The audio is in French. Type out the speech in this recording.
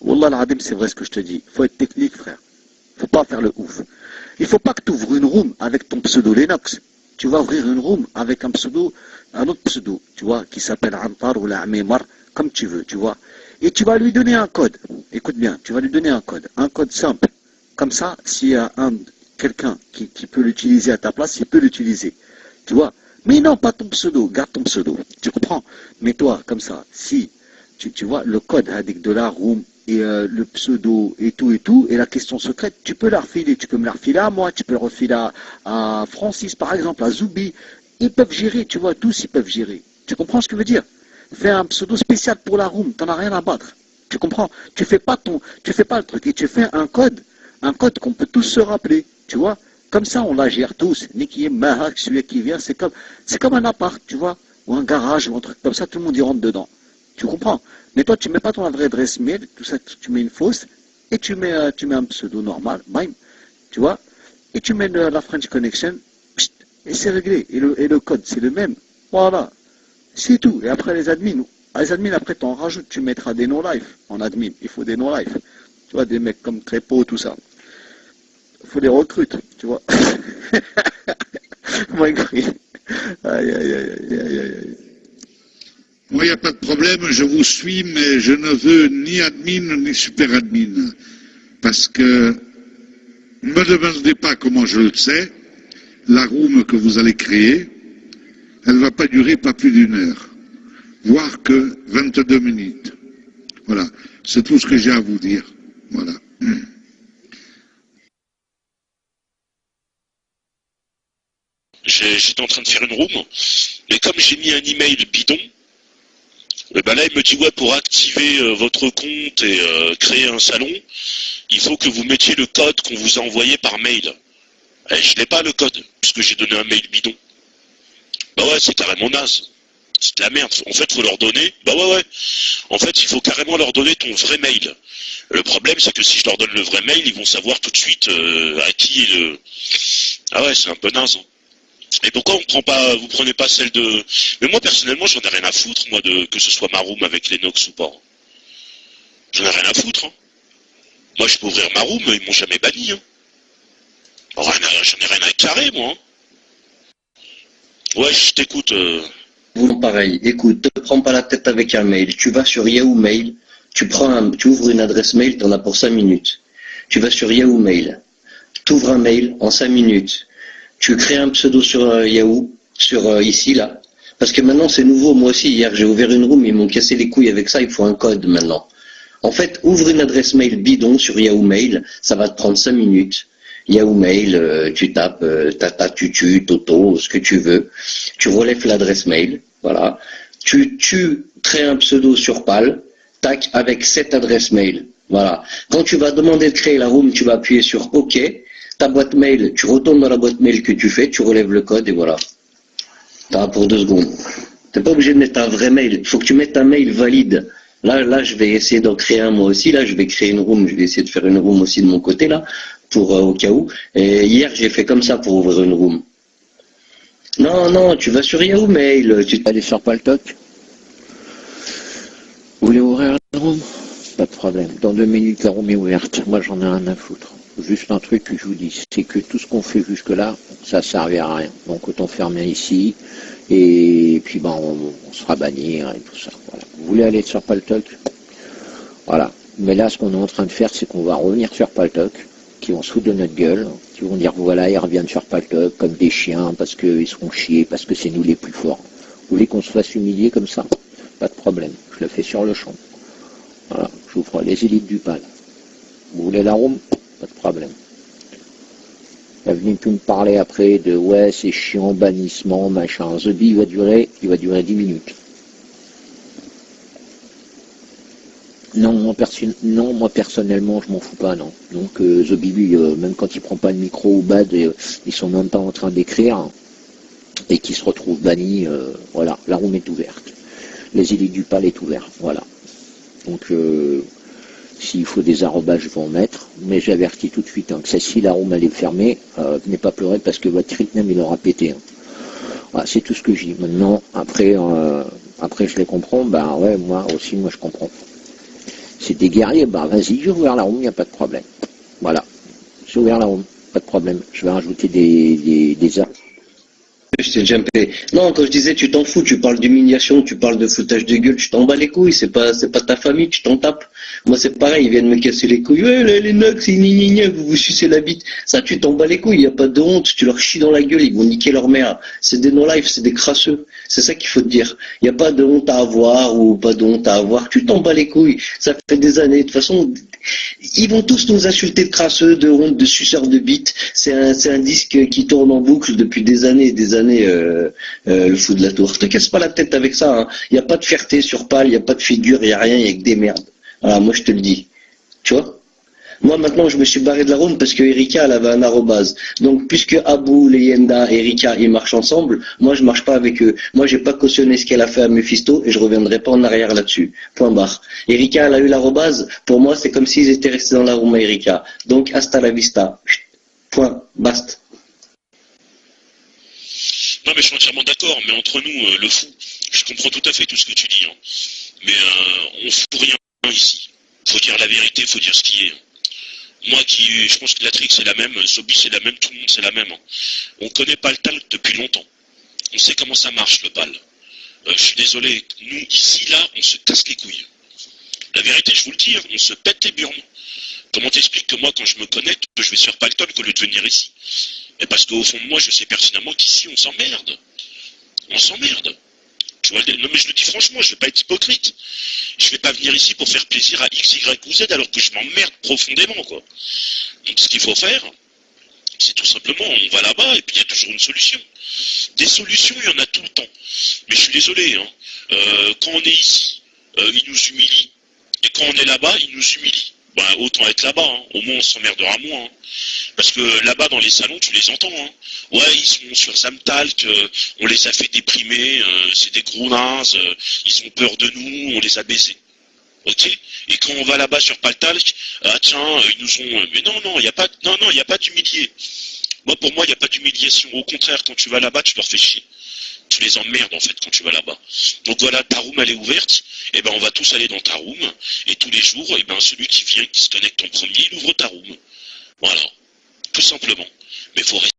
Wallah al-Adim, c'est vrai ce que je te dis. Il faut être technique, frère. Il ne faut pas faire le ouf. Il ne faut pas que tu ouvres une room avec ton pseudo Lennox. Tu vas ouvrir une room avec un pseudo, un autre pseudo, tu vois, qui s'appelle Antar ou la Amemar, comme tu veux, tu vois. Et tu vas lui donner un code. Écoute bien, tu vas lui donner un code simple. Comme ça, s'il y a quelqu'un qui peut l'utiliser à ta place, il peut l'utiliser. Tu vois. Mais non, pas ton pseudo, garde ton pseudo. Tu comprends? Mais toi, comme ça, si tu vois le code de la room et le pseudo et tout, et la question secrète, tu peux la refiler. Tu peux me la refiler à moi, tu peux le refiler à Francis, par exemple, à Zoubi. Ils peuvent gérer, tu vois, tous ils peuvent gérer. Tu comprends ce que je veux dire? Fais un pseudo spécial pour la room, t'en as rien à battre. Tu comprends? Tu fais pas le truc, et tu fais un code qu'on peut tous se rappeler, tu vois? Comme ça, on la gère tous. Ni qui est Mahak, celui qui vient, c'est comme un appart, tu vois? Ou un garage, ou un truc comme ça, tout le monde y rentre dedans. Tu comprends? Mais toi, tu mets pas ton vraie adresse mail, tout ça, tu mets une fausse, et tu mets un pseudo normal, bam, tu vois? Et tu mets la French Connection, pst, et c'est réglé. Et le code, c'est le même. Voilà. C'est tout. Et après, les admins, après, tu en rajoutes, tu mettras des non-life en admin. Il faut des non-life. Tu vois, des mecs comme Crépeau, tout ça. Il faut des recrutes, tu vois. Moi, écrit. Aïe, aïe, aïe, aïe, aïe. Moi, il n'y a pas de problème, je vous suis, mais je ne veux ni admin ni super admin. Parce que, ne me demandez pas comment je le sais, la room que vous allez créer, elle ne va pas durer pas plus d'une heure, voire que 22 minutes. Voilà, c'est tout ce que j'ai à vous dire. Voilà. J'étais en train de faire une room, mais comme j'ai mis un email bidon, ben là il me dit ouais, pour activer votre compte et créer un salon, il faut que vous mettiez le code qu'on vous a envoyé par mail. Et je n'ai pas le code, puisque j'ai donné un mail bidon. Bah ouais, c'est carrément naze. C'est de la merde. En fait, il faut leur donner. Bah ouais. En fait, il faut carrément leur donner ton vrai mail. Le problème, c'est que si je leur donne le vrai mail, ils vont savoir tout de suite à qui est le... Ah ouais, c'est un peu naze. Hein. Et pourquoi vous prenez pas celle de... Mais moi, personnellement, j'en ai rien à foutre, moi, que ce soit ma room avec Lennox ou pas. J'en ai rien à foutre. Hein. Moi, je peux ouvrir ma room, ils m'ont jamais banni. Hein. J'en ai rien à carrer, moi. Hein. Ouais, je t'écoute. Pareil, écoute, te prends pas la tête avec un mail. Tu vas sur Yahoo Mail, tu ouvres une adresse mail, tu en as pour 5 minutes. Tu vas sur Yahoo Mail, tu ouvres un mail en 5 minutes. Tu crées un pseudo sur Yahoo, ici, là. Parce que maintenant, c'est nouveau. Moi aussi, hier, j'ai ouvert une room, ils m'ont cassé les couilles avec ça, il faut un code maintenant. En fait, ouvre une adresse mail bidon sur Yahoo Mail, ça va te prendre 5 minutes. Yahoo Mail, tu tapes Tata, Tutu, Toto, ce que tu veux. Tu relèves l'adresse mail, voilà. Tu crées un pseudo sur PAL, tac, avec cette adresse mail, voilà. Quand tu vas demander de créer la room, tu vas appuyer sur OK. Ta boîte mail, tu retournes dans la boîte mail que tu fais, tu relèves le code et voilà. T'as pour 2 secondes. T'es pas obligé de mettre un vrai mail. Il faut que tu mettes un mail valide. Là, je vais essayer d'en créer un moi aussi. Là, je vais créer une room. Je vais essayer de faire une room aussi de mon côté là, pour au cas où. Et hier, j'ai fait comme ça pour ouvrir une room. Non, tu vas sur Yahoo Mail. Tu allez sur Paltalk. Vous voulez ouvrir une room? Pas de problème. Dans 2 minutes, la room est ouverte. Moi, j'en ai rien à foutre. Juste un truc que je vous dis, c'est que tout ce qu'on fait jusque-là, ça ne servait à rien. Donc autant fermer ici, et puis on se fera bannir et tout ça. Voilà. Vous voulez aller sur Paltalk? Voilà. Mais là, ce qu'on est en train de faire, c'est qu'on va revenir sur Paltalk, qui vont se foutre de notre gueule, qui vont dire voilà, ils reviennent sur Paltalk comme des chiens, parce qu'ils seront chiés, parce que c'est nous les plus forts. Vous voulez qu'on se fasse humilier comme ça? Pas de problème. Je le fais sur le champ. Voilà. J'ouvre les élites du PAL. Vous voulez la room? Pas de problème. Elle est venue tout me parler après de ouais, c'est chiant, bannissement, machin. The Bee, il va durer 10 minutes. Non, moi personnellement, je m'en fous pas, non. Donc The Bee, même quand il prend pas le micro ou bad, ils sont même pas en train d'écrire et qui se retrouvent bannis. Voilà, la room est ouverte. Les élites du PAL est ouvert. Voilà. Donc s'il faut des arrobages, je vais en mettre, mais j'avertis tout de suite hein, que si la room elle est fermée, venez pas pleurer parce que votre nickname il aura pété. Hein. Voilà, c'est tout ce que je dis. Maintenant, après je les comprends, ben ouais, moi je comprends. C'est des guerriers, bah vas-y, j'ai ouvert la room, il n'y a pas de problème. Voilà, j'ai ouvert la room, pas de problème. Je vais rajouter des armes. Je t'ai jumpé. Non, quand je disais tu t'en fous, tu parles d'humiliation, tu parles de foutage de gueule, tu t'en bats les couilles, c'est pas ta famille, tu t'en tapes. Moi c'est pareil, ils viennent me casser les couilles. Ouais, les nugs, c'est gna, vous vous sucez la bite. Ça, tu t'en bats les couilles, y a pas de honte, tu leur chies dans la gueule, ils vont niquer leur mère. C'est des no-life, c'est des crasseux. C'est ça qu'il faut te dire. Y a pas de honte à avoir ou pas de honte à avoir, tu t'en bats les couilles. Ça fait des années. De toute façon, ils vont tous nous insulter de crasseux, de honte, de suceurs de bites. C'est un disque qui tourne en boucle depuis des années et des années. Le fou de la tour. Te casse pas la tête avec ça. Hein. Y a pas de fierté sur pal, y a pas de figure, y a rien, y a que des merdes. Voilà, moi je te le dis. Tu vois? Moi maintenant je me suis barré de la room parce que Erika elle avait un arrobase. Donc puisque Abou, Leyenda, Erika ils marchent ensemble, moi je marche pas avec eux. Moi j'ai pas cautionné ce qu'elle a fait à Mephisto et je reviendrai pas en arrière là-dessus. Point barre. Erika elle a eu l'arrobase. Pour moi c'est comme s'ils étaient restés dans la room à Erika. Donc hasta la vista. Point. Basta. Non mais je suis entièrement d'accord, mais entre nous, le fou, je comprends tout à fait tout ce que tu dis, hein. Mais on fout rien ici. Faut dire la vérité, faut dire ce qui est. Moi je pense que la trick c'est la même, Sobi c'est la même, tout le monde c'est la même. Hein. On connaît pas le talc depuis longtemps. On sait comment ça marche le pal. Je suis désolé, nous ici là, on se casse les couilles. La vérité je vous le dis, on se pète les burnes. Comment t'expliques que moi quand je me connecte, je vais sur Paltalk au lieu de venir ici? Et parce qu'au fond de moi, je sais pertinemment qu'ici, on s'emmerde. On s'emmerde. Tu vois, non mais je le dis franchement, je vais pas être hypocrite. Je vais pas venir ici pour faire plaisir à X, Y ou Z alors que je m'emmerde profondément, quoi. Donc ce qu'il faut faire, c'est tout simplement, on va là-bas et puis il y a toujours une solution. Des solutions, il y en a tout le temps. Mais je suis désolé, hein. Quand on est ici, ils nous humilient. Et quand on est là-bas, ils nous humilient. Ben, autant être là-bas, hein. Au moins on s'emmerdera moins. Hein. Parce que là-bas dans les salons, tu les entends. Hein. Ouais, ils sont sur Zamtalk, on les a fait déprimer, c'est des gros nazes, ils ont peur de nous, on les a baisés. Ok? Et quand on va là-bas sur Paltalk, ah tiens, ils nous ont. Mais non, il n'y a pas d'humilié. Moi, pour moi, il n'y a pas d'humiliation. Au contraire, quand tu vas là-bas, tu leur fais chier. Tu les emmerdes en fait quand tu vas là-bas. Donc voilà, ta room elle est ouverte, et ben on va tous aller dans ta room, et tous les jours, et ben celui qui vient, qui se connecte en premier, il ouvre ta room. Voilà, tout simplement. Mais faut rester